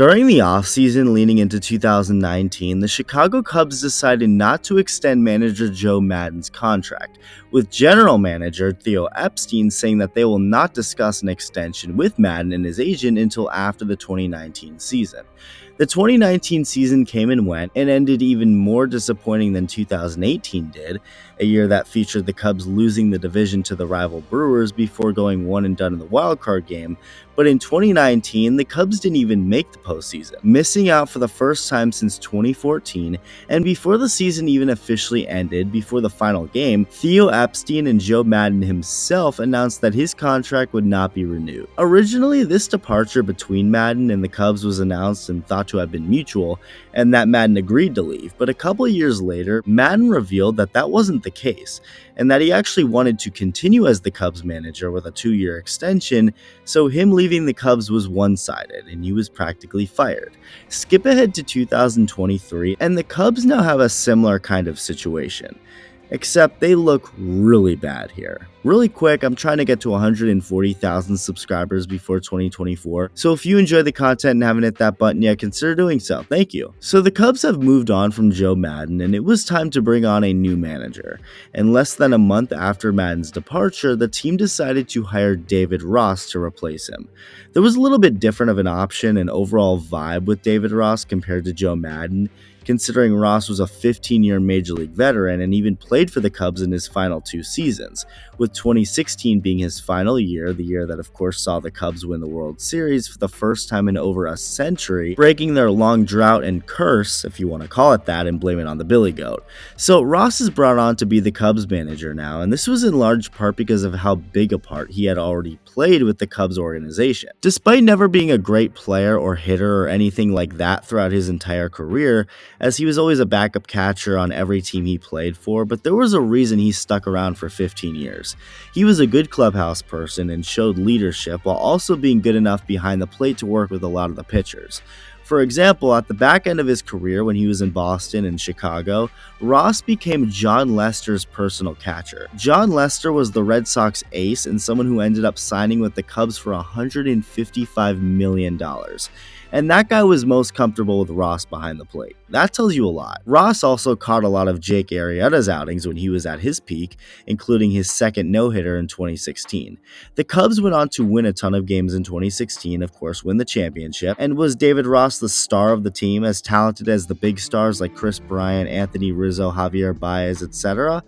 During the offseason leading into 2019, the Chicago Cubs decided not to extend manager Joe Maddon's contract, with general manager Theo Epstein saying that they will not discuss an extension with Maddon and his agent until after the 2019 season. The 2019 season came and went and ended even more disappointing than 2018 did, a year that featured the Cubs losing the division to the rival Brewers before going one and done in the wildcard game. But in 2019, the Cubs didn't even make the postseason, missing out for the first time since 2014, and before the season even officially ended, before the final game, Theo Epstein and Joe Maddon himself announced that his contract would not be renewed. Originally, this departure between Maddon and the Cubs was announced and thought to have been mutual, and that Maddon agreed to leave, but a couple years later, Maddon revealed that that wasn't the case, and that he actually wanted to continue as the Cubs manager with a 2-year extension, so him leaving the Cubs was one-sided, and he was practically fired. Skip ahead to 2023, and the Cubs now have a similar kind of situation. Except they look really bad here. Really quick, I'm trying to get to 140,000 subscribers before 2024, so if you enjoy the content and haven't hit that button yet, consider doing so. Thank you. So the Cubs have moved on from Joe Maddon, and it was time to bring on a new manager. And less than a month after Maddon's departure, the team decided to hire David Ross to replace him. There was a little bit different of an option and overall vibe with David Ross compared to Joe Maddon, considering Ross was a 15-year Major League veteran and even played for the Cubs in his final 2 seasons, with 2016 being his final year, the year that of course saw the Cubs win the World Series for the first time in over a century, breaking their long drought and curse, if you want to call it that, and blame it on the Billy Goat. So Ross is brought on to be the Cubs manager now, and this was in large part because of how big a part he had already played with the Cubs organization. Despite never being a great player or hitter or anything like that throughout his entire career, as he was always a backup catcher on every team he played for, but there was a reason he stuck around for 15 years. He was a good clubhouse person and showed leadership while also being good enough behind the plate to work with a lot of the pitchers. For example, at the back end of his career when he was in Boston and Chicago, Ross became John Lester's personal catcher. John Lester was the Red Sox ace and someone who ended up signing with the Cubs for $155 million. And that guy was most comfortable with Ross behind the plate. That tells you a lot. Ross also caught a lot of Jake Arrieta's outings when he was at his peak, including his second no-hitter in 2016. The Cubs went on to win a ton of games in 2016, of course, win the championship. And was David Ross the star of the team, as talented as the big stars like Chris Bryant, Anthony Rizzo, Javier Baez, etc.?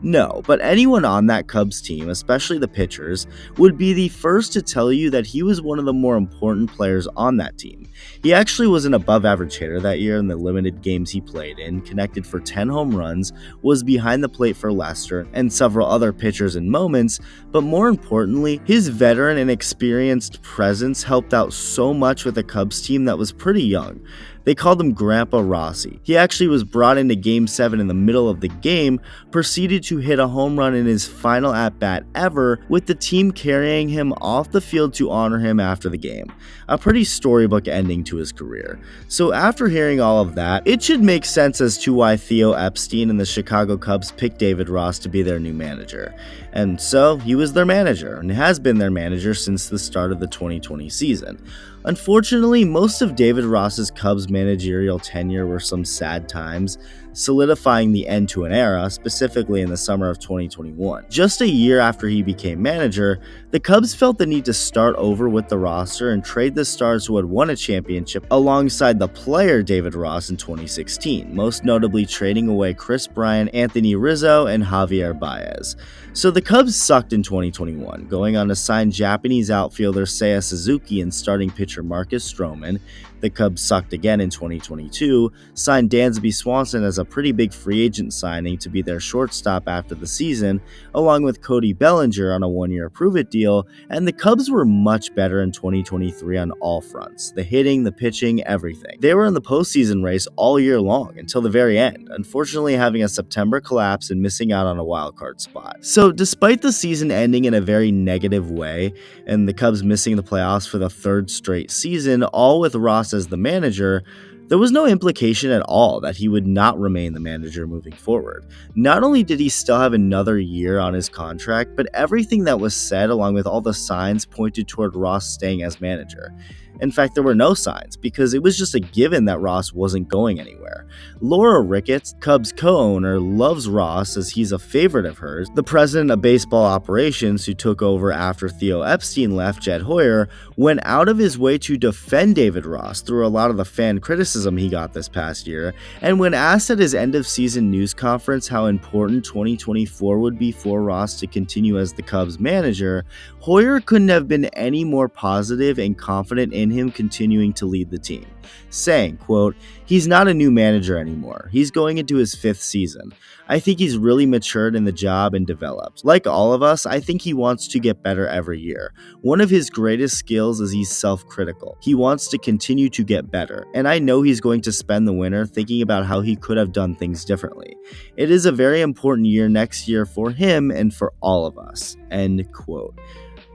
No, but anyone on that Cubs team, especially the pitchers, would be the first to tell you that he was one of the more important players on that team. He actually was an above-average hitter that year in the limited games he played in, connected for 10 home runs, was behind the plate for Lester and several other pitchers in moments, but more importantly, his veteran and experienced presence helped out so much with a Cubs team that was pretty young. They called him Grandpa Rossi. He actually was brought into Game 7 in the middle of the game, proceeded to hit a home run in his final at-bat ever, with the team carrying him off the field to honor him after the game. A pretty storybook ending to his career. So after hearing all of that, it should make sense as to why Theo Epstein and the Chicago Cubs picked David Ross to be their new manager. And so he was their manager, and has been their manager since the start of the 2020 season. Unfortunately, most of David Ross's Cubs managerial tenure were some sad times, solidifying the end to an era, specifically in the summer of 2021. Just a year after he became manager, the Cubs felt the need to start over with the roster and trade the stars who had won a championship alongside the player David Ross in 2016, most notably trading away Chris Bryant, Anthony Rizzo, and Javier Baez. So the Cubs sucked in 2021, going on to sign Japanese outfielder Seiya Suzuki and starting pitcher Marcus Stroman. The Cubs sucked again in 2022, signed Dansby Swanson as a pretty big free agent signing to be their shortstop after the season, along with Cody Bellinger on a 1-year prove-it deal, and the Cubs were much better in 2023 on all fronts, the hitting, the pitching, everything. They were in the postseason race all year long until the very end, unfortunately having a September collapse and missing out on a wildcard spot. So despite the season ending in a very negative way, and the Cubs missing the playoffs for the 3rd straight season, all with Ross as the manager, There was no implication at all that he would not remain the manager moving forward. Not only did he still have another year on his contract, but everything that was said, along with all the signs, pointed toward Ross staying as manager. In fact, there were no signs, because it was just a given that Ross wasn't going anywhere. Laura Ricketts, Cubs co-owner, loves Ross as he's a favorite of hers. The president of baseball operations, who took over after Theo Epstein left, Jed Hoyer, went out of his way to defend David Ross through a lot of the fan criticism he got this past year, and when asked at his end-of-season news conference how important 2024 would be for Ross to continue as the Cubs manager, Hoyer couldn't have been any more positive and confident in him continuing to lead the team, saying, quote, "He's not a new manager anymore. He's going into his 5th season. I think he's really matured in the job and developed. Like all of us, I think he wants to get better every year. One of his greatest skills is he's self-critical. He wants to continue to get better, and I know he's going to spend the winter thinking about how he could have done things differently. It is a very important year next year for him and for all of us." End quote.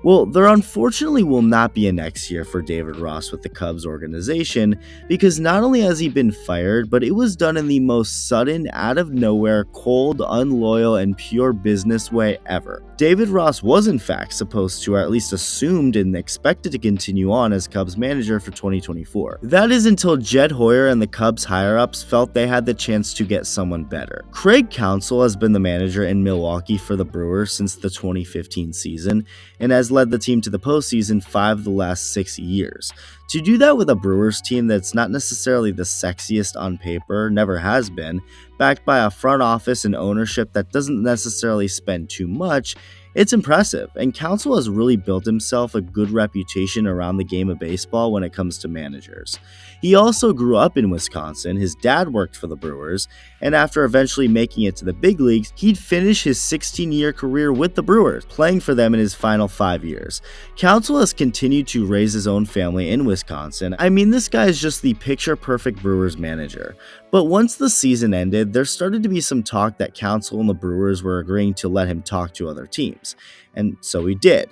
Well, there unfortunately will not be a next year for David Ross with the Cubs organization, because not only has he been fired, but it was done in the most sudden, out-of-nowhere, cold, unloyal, and pure business way ever. David Ross was in fact supposed to, or at least assumed and expected to continue on as Cubs manager for 2024. That is until Jed Hoyer and the Cubs higher-ups felt they had the chance to get someone better. Craig Counsell has been the manager in Milwaukee for the Brewers since the 2015 season, and has led the team to the postseason 5 of the last 6 years. To do that with a Brewers team that's not necessarily the sexiest on paper, never has been, backed by a front office and ownership that doesn't necessarily spend too much, it's impressive, and Counsell has really built himself a good reputation around the game of baseball when it comes to managers. He also grew up in Wisconsin, his dad worked for the Brewers, and after eventually making it to the big leagues, he'd finish his 16-year career with the Brewers, playing for them in his final 5 years. Counsell has continued to raise his own family in Wisconsin. I mean, this guy is just the picture-perfect Brewers manager. But once the season ended, there started to be some talk that Counsell and the Brewers were agreeing to let him talk to other teams, and so he did.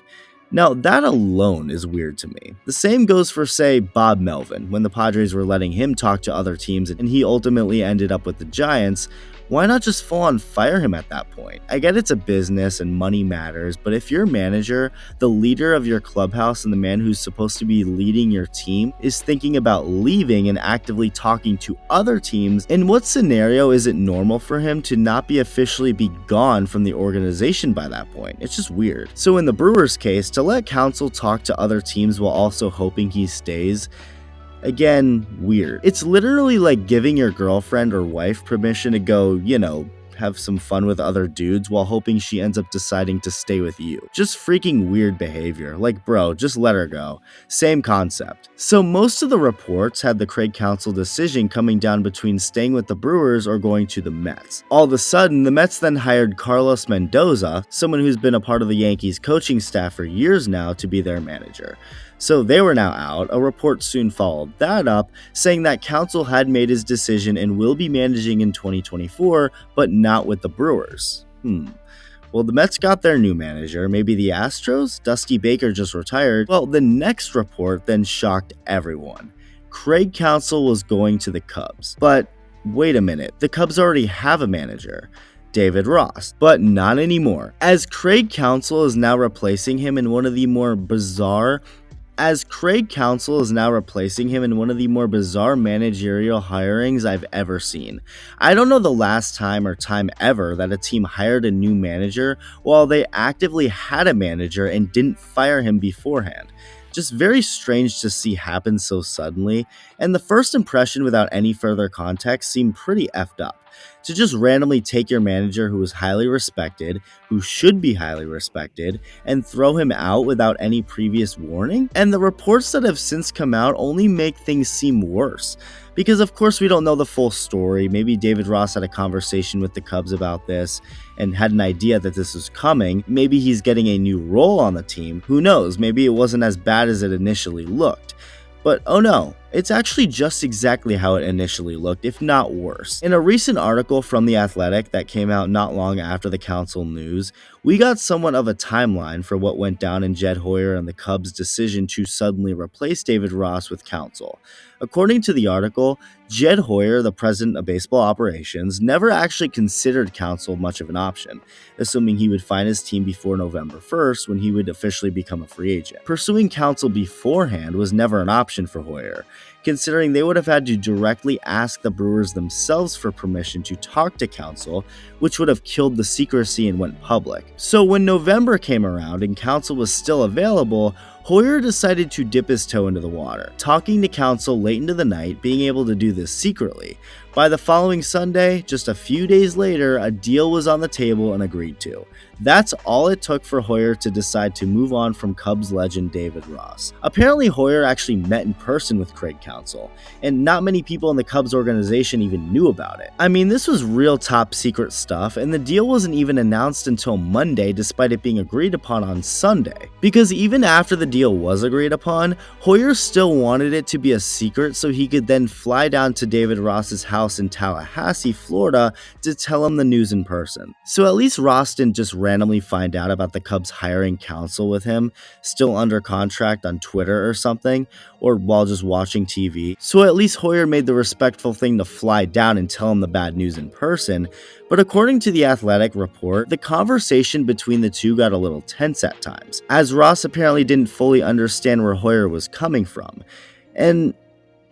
Now, that alone is weird to me. The same goes for, say, Bob Melvin, when the Padres were letting him talk to other teams and he ultimately ended up with the Giants. Why not just full on fire him at that point? I get it's a business and money matters, but if your manager, the leader of your clubhouse, and the man who's supposed to be leading your team is thinking about leaving and actively talking to other teams, in what scenario is it normal for him to not be officially be gone from the organization by that point? It's just weird. So in the Brewers case, to let Counsell talk to other teams while also hoping he stays, again, weird. It's literally like giving your girlfriend or wife permission to go, have some fun with other dudes while hoping she ends up deciding to stay with you. Just freaking weird behavior. Like, bro, just let her go. Same concept. So most of the reports had the Craig Counsell decision coming down between staying with the Brewers or going to the Mets. All of a sudden, the Mets then hired Carlos Mendoza, someone who's been a part of the Yankees coaching staff for years now, to be their manager. So they were now out. A report soon followed that up, saying that Counsell had made his decision and will be managing in 2024, but not with the Brewers. Well, the Mets got their new manager. Maybe the Astros? Dusty Baker just retired. Well, the next report then shocked everyone. Craig Counsell was going to the Cubs. But wait a minute, the Cubs already have a manager, David Ross, but not anymore, as Craig Counsell is now replacing him in one of the more bizarre managerial hirings I've ever seen. I don't know the last time or time ever that a team hired a new manager while they actively had a manager and didn't fire him beforehand. Just very strange to see happen so suddenly, and the first impression without any further context seemed pretty effed up. To just randomly take your manager who is highly respected, who should be highly respected, and throw him out without any previous warning? And the reports that have since come out only make things seem worse. Because of course we don't know the full story. Maybe David Ross had a conversation with the Cubs about this and had an idea that this was coming. Maybe he's getting a new role on the team. Who knows? Maybe it wasn't as bad as it initially looked. But oh no, It's actually just exactly how it initially looked, if not worse. In a recent article from The Athletic that came out not long after the council news, we got somewhat of a timeline for what went down in Jed Hoyer and the Cubs' decision to suddenly replace David Ross with Counsell. According to the article, Jed Hoyer, the president of baseball operations, never actually considered Counsell much of an option, assuming he would find his team before November 1st when he would officially become a free agent. Pursuing Counsell beforehand was never an option for Hoyer, considering they would have had to directly ask the Brewers themselves for permission to talk to Counsell, which would have killed the secrecy and went public. So when November came around and Counsell was still available, Hoyer decided to dip his toe into the water, talking to Counsell late into the night, being able to do this secretly. By the following Sunday, just a few days later, a deal was on the table and agreed to. That's all it took for Hoyer to decide to move on from Cubs legend David Ross. Apparently, Hoyer actually met in person with Craig Counsell, and not many people in the Cubs organization even knew about it. I mean, this was real top secret stuff, and the deal wasn't even announced until Monday, despite it being agreed upon on Sunday. Because even after the deal was agreed upon, Hoyer still wanted it to be a secret so he could then fly down to David Ross's house in Tallahassee, Florida to tell him the news in person. So at least Ross didn't just randomly find out about the Cubs hiring Counsell with him, still under contract on Twitter or something, or while just watching TV. So at least Hoyer made the respectful thing to fly down and tell him the bad news in person. But according to the Athletic report, the conversation between the two got a little tense at times, as Ross apparently didn't fully understand where Hoyer was coming from. And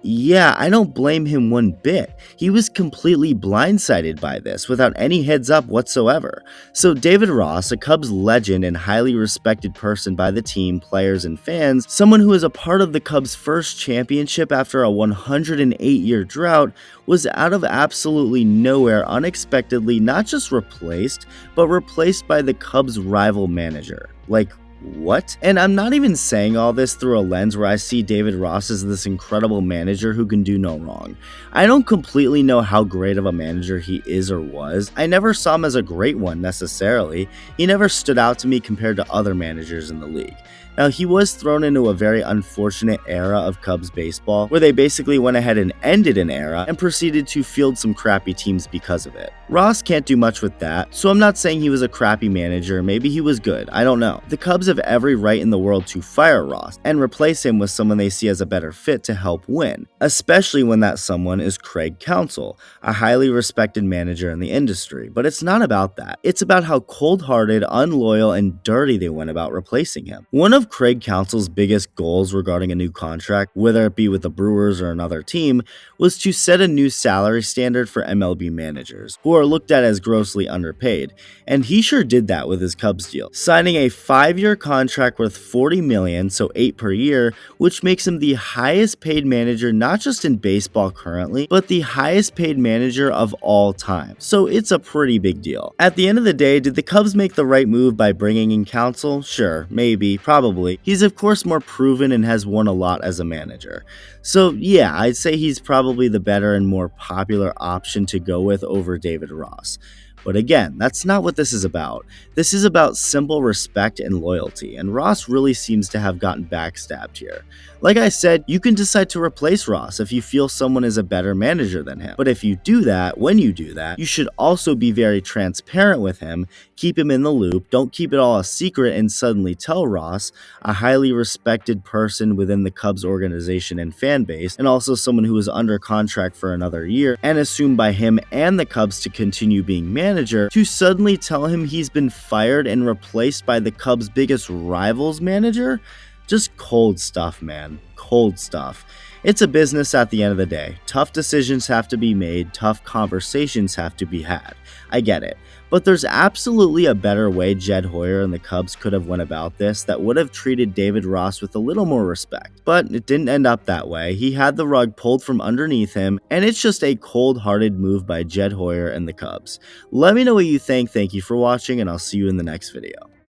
yeah, I don't blame him one bit. He was completely blindsided by this without any heads up whatsoever. So David Ross, a Cubs legend and highly respected person by the team, players, and fans, someone who is a part of the Cubs' first championship after a 108-year drought, was out of absolutely nowhere unexpectedly not just replaced, but replaced by the Cubs' rival manager. Like, what? And I'm not even saying all this through a lens where I see David Ross as this incredible manager who can do no wrong. I don't completely know how great of a manager he is or was. I never saw him as a great one necessarily. He never stood out to me compared to other managers in the league. Now, he was thrown into a very unfortunate era of Cubs baseball, where they basically went ahead and ended an era and proceeded to field some crappy teams because of it. Ross can't do much with that, so I'm not saying he was a crappy manager, maybe he was good, I don't know. The Cubs have every right in the world to fire Ross and replace him with someone they see as a better fit to help win, especially when that someone is Craig Counsell, a highly respected manager in the industry. But it's not about that. It's about how cold-hearted, unloyal, and dirty they went about replacing him. One of Craig Counsell's biggest goals regarding a new contract, whether it be with the Brewers or another team, was to set a new salary standard for MLB managers, who are looked at as grossly underpaid, and he sure did that with his Cubs deal, signing a 5-year contract worth $40 million, so $8 per year, which makes him the highest paid manager not just in baseball currently, but the highest paid manager of all time. So it's a pretty big deal. At the end of the day, did the Cubs make the right move by bringing in Counsell? Sure, maybe, probably. He's of course more proven and has won a lot as a manager. So yeah, I'd say he's probably the better and more popular option to go with over David Ross. But again, that's not what this is about. This is about simple respect and loyalty, and Ross really seems to have gotten backstabbed here. Like I said, you can decide to replace Ross if you feel someone is a better manager than him. But if you do that, when you do that, you should also be very transparent with him, keep him in the loop, don't keep it all a secret and suddenly tell Ross, a highly respected person within the Cubs organization and fan base, and also someone who is under contract for another year, and assumed by him and the Cubs to continue being manager, to suddenly tell him he's been fired and replaced by the Cubs' biggest rival's manager? Just cold stuff, man. Cold stuff. It's a business at the end of the day. Tough decisions have to be made, tough conversations have to be had. I get it. But there's absolutely a better way Jed Hoyer and the Cubs could have went about this that would have treated David Ross with a little more respect. But it didn't end up that way. He had the rug pulled from underneath him, and it's just a cold-hearted move by Jed Hoyer and the Cubs. Let me know what you think. Thank you for watching, and I'll see you in the next video.